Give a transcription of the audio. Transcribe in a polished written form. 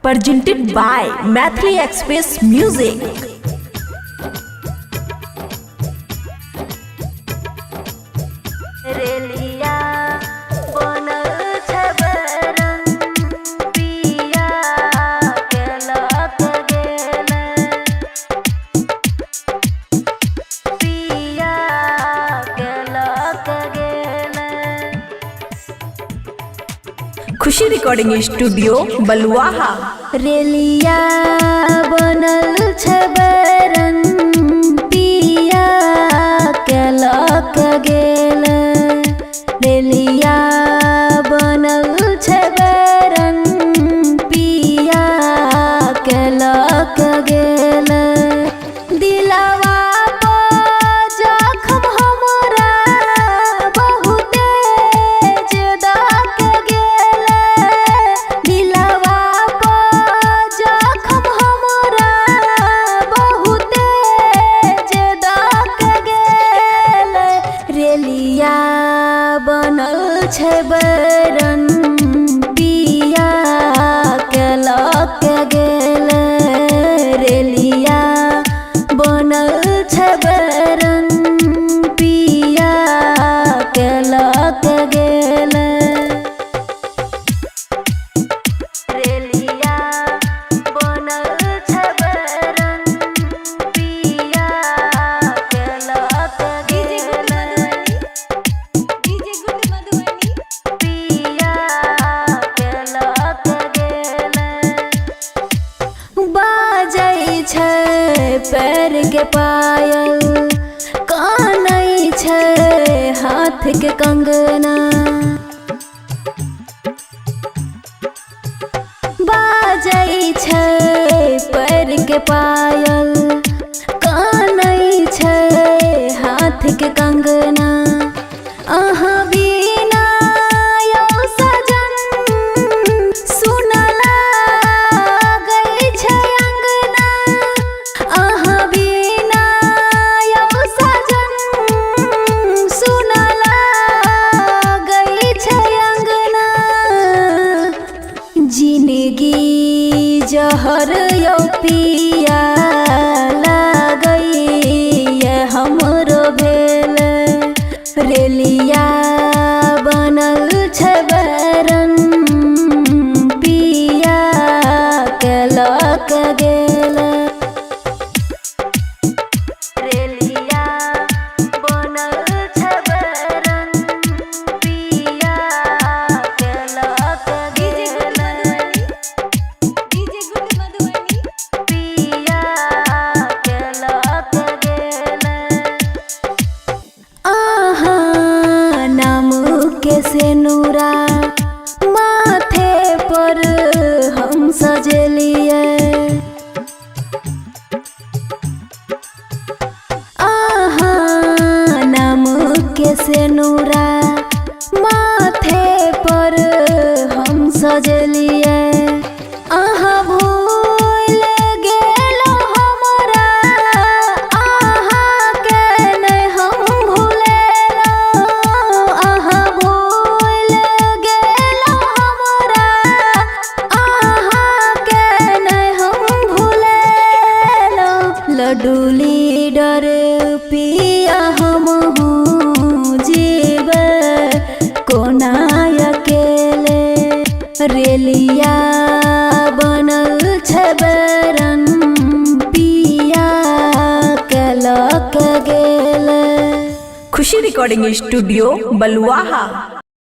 presented by Mathli Express Music. Khushi recording studio Baluaha. रेलिया बनल छबरन पिया के लक गेल। रेलिया बनल छबरन पिया के लक गेल। दिलवा जखम हमरा बहुते जदा के गेल। दिलवा जखम हमरा बहुते जदा के गेल। रेलिया बनल छबरन पिया के लक गेल। रेलिया बनल छबरन पिया के लक गेल। रेलिया बनल छबरन पिया के लक गेल। पिया के लक गेल। बाजै छै पैर के पायल, कानै छै हाथ के कंगना। बाजै छै पैर के पायल, कानै छै हाथ के कंगना। अहाँ बिना यौ सजन सुन लागै छै अंगना। अहाँ बिना यौ सजन सुन लागै छै अंगना। जिंदगी जहर यौ पिया लागै हमरो भेल। रेलिया बनल छबरन पिया के लक गेल। रेलिया बनल छबरन पिया के लक गेल। पिया के लक गेल। नाम के सेनुरा माथे पर हम सजलिए। नाम के सेनुरा माथे पर हम सजलिए। अहाँ भूल गेलो हमरा, अहाँ के नहीं हम भूलेलो। अहाँ भूल गेलो हमरा, अहाँ के नहीं हम भूलेलो। लड्डू लीडर पिया हमहूँ जीवे कोना अकेले। रेलिया बनल छबरन पिया के लक गेल। खुशी रिकॉर्डिंग स्टूडियो बलुआहा।